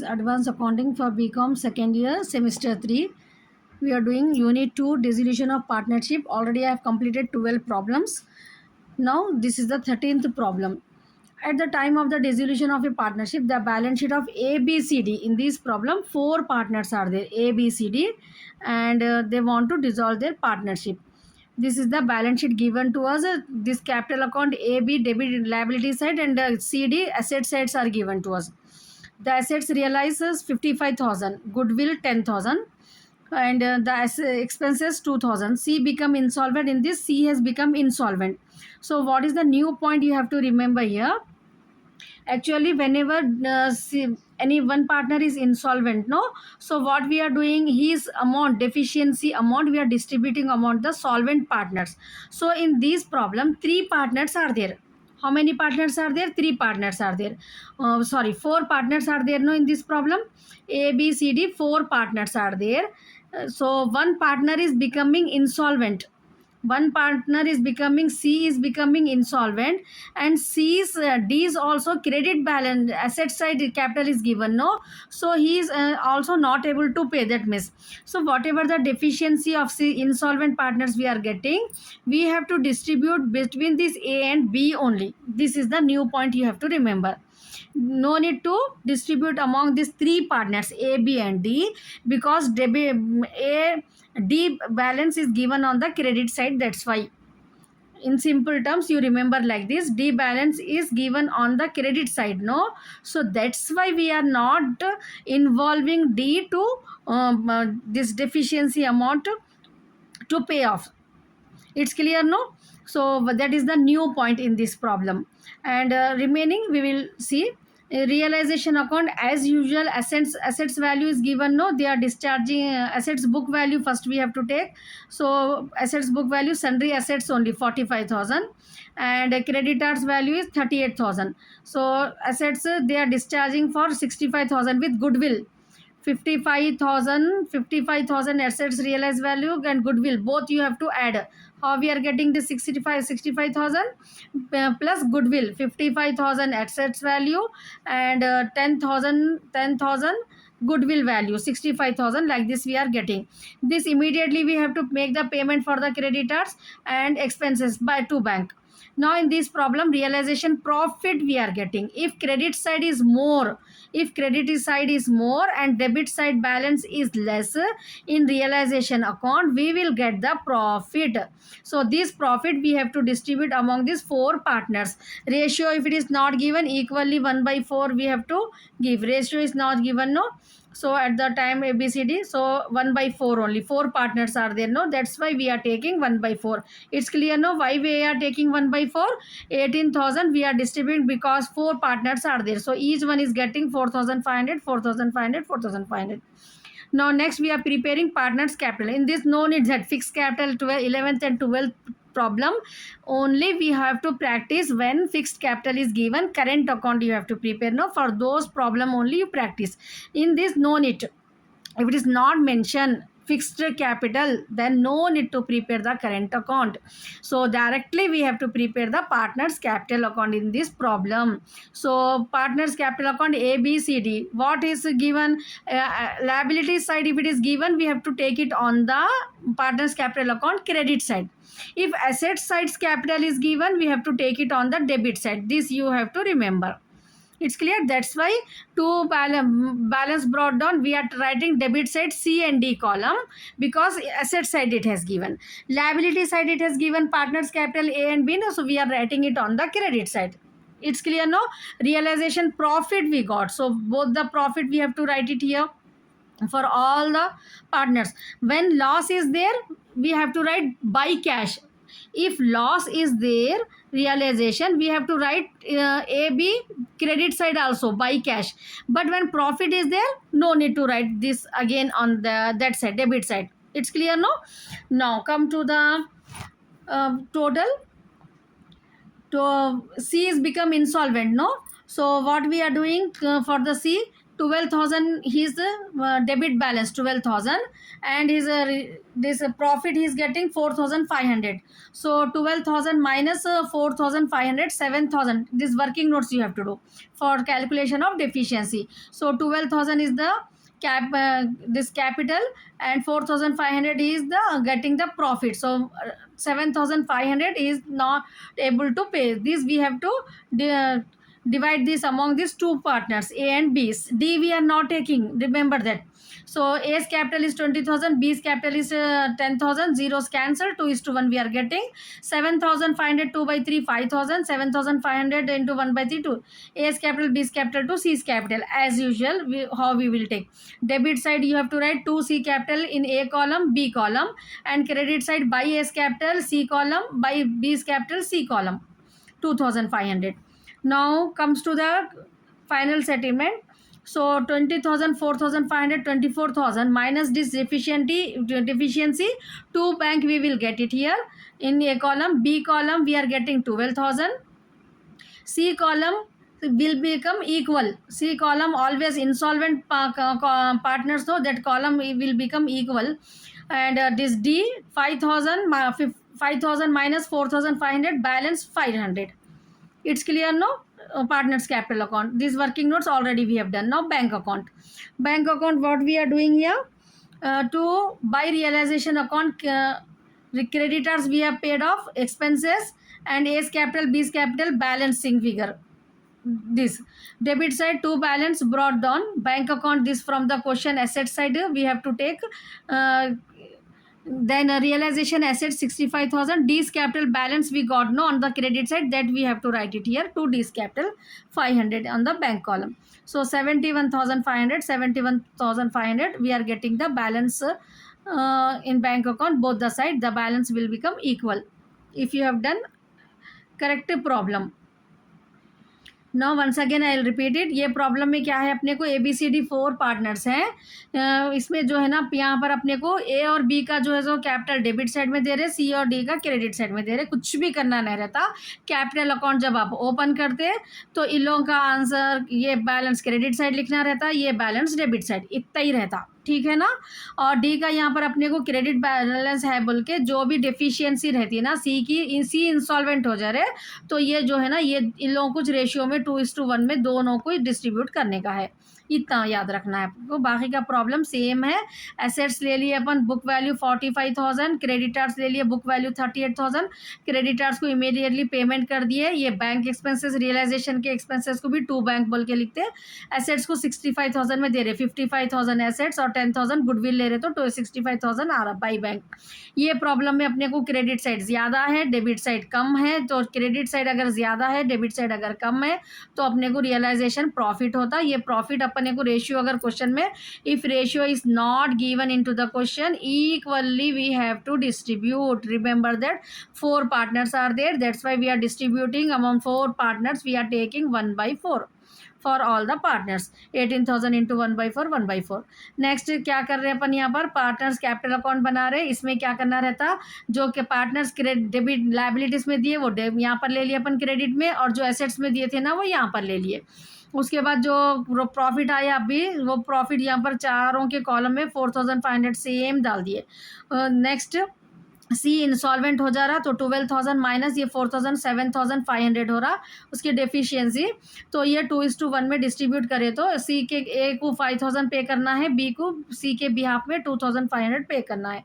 is Advanced Accounting for Bcom second year, semester 3. We are doing unit 2, dissolution of partnership. Already I have completed 12 problems. Now this is the 13th problem. At the time of the dissolution of a partnership, the balance sheet of ABCD. In this problem, 4 partners are there, ABCD, and they want to dissolve their partnership. This is the balance sheet given to us. This capital account AB, debit liability side, and CD, asset sides are given to us. The assets realizes 55,000, goodwill 10,000, and the expenses 2,000. C become insolvent. In this, C has become insolvent. So what is the new point you have to remember here? Actually, whenever any one partner is insolvent, no, so what we are doing, his amount, deficiency amount, we are distributing among the solvent partners. So in this problem, 3 partners are there. How many partners are there? 3 partners are there. 4 partners are there, no, in this problem. A, B, C, D, 4 partners are there. So one partner is becoming insolvent. One partner is becoming, C is becoming insolvent, and C's D is also credit balance, asset side capital is given, no, so he is also not able to pay, that means. So whatever the deficiency of C insolvent partners we are getting, we have to distribute between this A and B only. This is the new point you have to remember. No need to distribute among these 3 partners A, B and D, because D balance is given on the credit side. That's why in simple terms you remember like this, D balance is given on the credit side, no, so that's why we are not involving D to this deficiency amount to pay off. It's clear, no? So that is the new point in this problem, and remaining we will see. Realization account, as usual, assets value is given, no, they are discharging assets book value first we have to take. So assets book value, sundry assets only 45,000, and creditors value is 38,000. So assets they are discharging for 65,000 with goodwill. 55,000 assets realized value and goodwill, both you have to add. How we are getting the 65,000 plus goodwill, 55,000 assets value, and 10,000 goodwill value, 65,000, like this we are getting. This immediately we have to make the payment for the creditors and expenses by to bank. Now in this problem, realization profit we are getting. If credit side is more, and debit side balance is less, in realization account we will get the profit. So this profit we have to distribute among these 4 partners. Ratio, if it is not given, equally 1/4 we have to give. Ratio is not given, no, so at the time ABCD, so 1/4 only, 4 partners are there, no, that's why we are taking 1/4. It's clear, no, why we are taking 1/4? 18,000 we are distributing because 4 partners are there, so each one is getting 4,500, 4,500, 4,500. Now next we are preparing partners capital. In this, no need that fixed capital 11th and 12th problem, only we have to practice when fixed capital is given. Current account you have to prepare, no, for those problem only you practice. In this, no need. If it is not mentioned fixed capital, then no need to prepare the current account. So directly we have to prepare the partners capital account in this problem. So partners capital account ABCD, what is given? Liability side, if it is given, we have to take it on the partners capital account credit side. If asset side's capital is given, we have to take it on the debit side. This you have to remember. It's clear. That's why to balance brought down, we are writing debit side C and D column, because asset side it has given, liability side it has given partners capital A and B, no, so we are writing it on the credit side. It's clear, no? Realization profit we got, so both the profit we have to write it here for all the partners. When loss is there, we have to write by cash. If loss is there, realization, we have to write AB credit side also by cash. But when profit is there, no need to write this again on the that side, debit side. It's clear, no? Now come to the total. To C is become insolvent, no, so what we are doing for the C, 12,000 his debit balance 12,000, and his this profit he is getting 4,500. So 12,000 minus 4,500, 7,000. This working notes you have to do for calculation of deficiency. So 12,000 is the this capital, and 4,500 is the getting the profit. So 7,500 is not able to pay. This we have to divide this among these two partners, A and B. D we are not taking, remember that. So A's capital is 20,000, B's capital is 10,000, zeros cancel, 2:1 we are getting. 7,500, 2 by 3, 5,000, 7,500 into 1 by 3, 2. A's capital, B's capital, 2, C's capital. As usual, how we will take. Debit side you have to write 2C capital in A column, B column, and credit side by A's capital, C column, by B's capital, C column, 2,500. Now comes to the final settlement. So 20,000, 4,500, 24,000 minus this deficiency to bank we will get it here in A column. B column we are getting 12,000. C column will become equal. C column always insolvent partners, so that column will become equal. And this D 5,000 minus 4,500, balance 500. It's clear, no? Partners capital account. These working notes already we have done. Now bank account. Bank account, what we are doing here, to buy realization account, creditors we have paid off, expenses, and A's capital, B's capital, balancing figure. This debit side to balance brought down. Bank account, this from the question asset side we have to take. Then realization asset 65,000, D's capital balance we got no on the credit side, that we have to write it here to D's capital 500 on the bank column. So 71,500 we are getting the balance in bank account. Both the side the balance will become equal if you have done correct problem. Now once again I will repeat it. ये problem में क्या है, अपने को ABCD 4 partners हैं. इसमें जो है ना यहाँ पर अपने को A और B का जो है सो कैपिटल डेबिट साइड में दे रहे, C और D का क्रेडिट साइड में दे रहे. कुछ भी करना नहीं रहता. कैपिटल अकाउंट जब आप ओपन करते तो इन लोगों का आंसर ये बैलेंस क्रेडिट साइड लिखना रहता, ये बैलेंस डेबिट साइड, इतना ही रहता. ठीक है ना. और डी का यहाँ पर अपने को क्रेडिट बैलेंस है बोल के जो भी डेफिशिएंसी रहती है ना, सी इंसॉल्वेंट हो जा रहे, तो ये जो है ना ये इन लोगों कुछ रेशियो में 2:1 में दोनों को डिस्ट्रीब्यूट करने का है. इतना याद रखना है आपको. बाकी का प्रॉब्लम सेम है. एसेट्स ले लिए अपन, बुक वैल्यू 45,000, क्रेडिटर्स ले लिए बुक वैल्यू 38,000. क्रेडिटर्स को इमीडिएटली पेमेंट कर दिए. ये बैंक एक्सपेंसेस, रियलाइजेशन के एक्सपेंसेस को भी टू बैंक बोल के लिखते हैं. एसेट्स को 65,000 में दे रहे, 55,000 एसेट्स और 10,000 गुडविल ले रहे, तो 65,000 आ रहा बाई बैंक. ये प्रॉब्लम में अपने को क्रेडिट साइड ज़्यादा है, डेबिट साइड कम है. तो क्रेडिट साइड अगर ज़्यादा है, डेबिट साइड अगर कम है, तो अपने को रियलाइजेशन प्रॉफिट होता. ये प्रॉफिट अपने को रेशियो अगर क्वेश्चन में if ratio is not given into the question equally we have to distribute. Remember that 4 partners are there, that's why we are distributing among 4 partners. We are taking 1/4 for all the partners. 18,000 into 1/4, 1/4. Next क्या कर रहे हैं अपन यहाँ पर, partners capital account बना रहे हैं. इसमें क्या करना रहता, जो कि पार्टनर्स डेबिट लाइबिलिटीज में दिए वो यहाँ पर ले लिए अपन क्रेडिट में, और जो एसेट्स में दिए थे ना वो यहाँ पर ले लिए. उसके बाद जो प्रॉफिट आया अभी वो प्रॉफिट यहाँ पर चारों के कॉलम में 4,500 सेम डाल दिए. नेक्स्ट सी इंसॉल्वेंट हो जा रहा, तो 12,000 माइनस ये 4,000, 7,500 हो रहा उसकी डेफिशिएंसी. तो ये 2:1 में डिस्ट्रीब्यूट करे तो सी के ए को 5,000 पे करना है, बी को सी के बिहाफ में 2,500 पे करना है.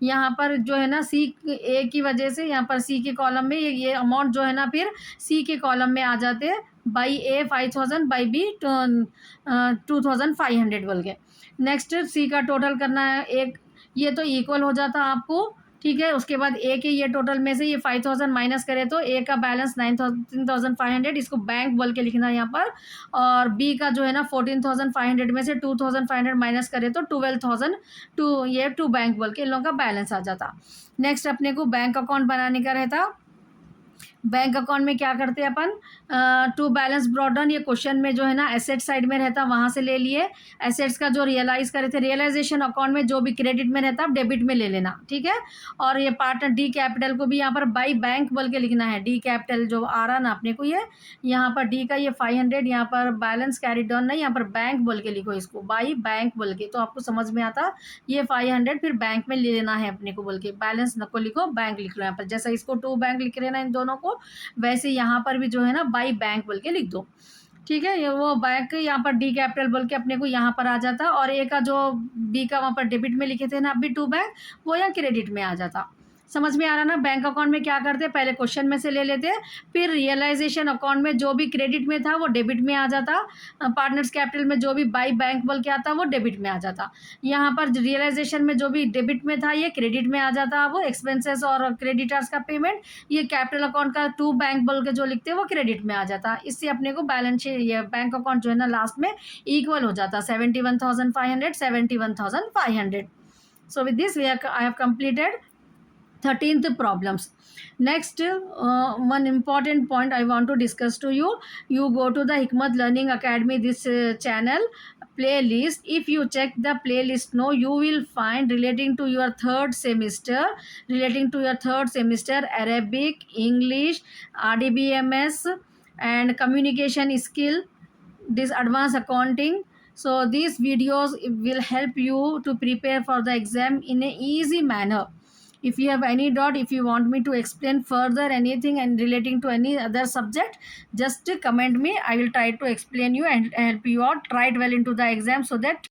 यहाँ पर जो है ना सी ए की वजह से यहाँ पर सी के कॉलम में ये अमाउंट जो है ना फिर सी के कॉलम में आ जाते हैं. बाई ए 5,000, बाई बी 2,500 बोल के. नेक्स्ट सी का टोटल करना है. एक ये तो इक्वल हो जाता आपको, ठीक है. उसके बाद ए के ये टोटल में से ये 5,000 माइनस करे तो ए का बैलेंस 9,500, इसको बैंक बोल के लिखना है यहाँ पर. और बी का जो है ना 14,500 में से 2,500 माइनस करे तो 12,000 टू बैंक बोल के इन लोगों का बैलेंस आ जाता. नेक्स्ट अपने को बैंक अकाउंट बनाने का रहता. बैंक अकाउंट में क्या करते हैं अपन, टू बैलेंस ब्रॉट डाउन, ये क्वेश्चन में जो है ना एसेट साइड में रहता वहाँ से ले लिए। एसेट्स का जो रियलाइज करे थे, रियलाइजेशन अकाउंट में जो भी क्रेडिट में रहता आप डेबिट में ले लेना, ठीक है। और ये पार्टनर डी कैपिटल को भी यहाँ पर बाई बैंक बोल के लिखना है। डी कैपिटल जो आ रहा ना अपने को, ये यहाँ पर डी का ये 500, यहाँ पर बैलेंस कैरी डाउन नहीं, यहाँ पर बैंक बोल के लिखो इसको, बाई बैंक बोल के, तो आपको समझ में आता। ये 500 फिर बैंक में ले लेना है अपने को बोल के, बैलेंस न को लिखो, बैंक लिख लो यहाँ पर, जैसा इसको टू बैंक लिख लेना इन दोनों को, वैसे यहाँ पर भी जो है ना बाई बैंक बोल के लिख दो, ठीक है। ये वो बैंक यहाँ पर डी कैपिटल बोल के अपने को यहाँ पर आ जाता, और ए का जो बी का वहाँ पर डेबिट में लिखे थे ना अभी टू बैंक, वो यहाँ क्रेडिट में आ जाता। समझ में आ रहा ना। बैंक अकाउंट में क्या करते, पहले क्वेश्चन में से ले लेते, फिर रियलाइजेशन अकाउंट में जो भी क्रेडिट में था वो डेबिट में आ जाता, पार्टनर्स कैपिटल में जो भी बाई बैंक बोल के आता वो डेबिट में आ जाता। यहाँ पर रियलाइजेशन में जो भी डेबिट में था ये क्रेडिट में आ जाता, वो एक्सपेंसेस और क्रेडिटर्स का पेमेंट, ये कैपिटल अकाउंट का टू बैंक बोल के जो लिखते हैं वो क्रेडिट में आ जाता। इससे अपने को बैलेंस शीट, ये बैंक अकाउंट जो है ना लास्ट में इक्वल हो जाता, 71,500, 71,500। So with this I have completed 13th problems. Next, one important point I want to discuss to you. You go to the Hikmat Learning Academy, this channel playlist. If you check the playlist now, you will find relating to your third semester, Arabic, English, RDBMS, and communication skill, this advanced accounting. So these videos will help you to prepare for the exam in a easy manner. If you have any doubt, if you want me to explain further anything and relating to any other subject, just comment me. I will try to explain you and help you out. Try it well into the exam so that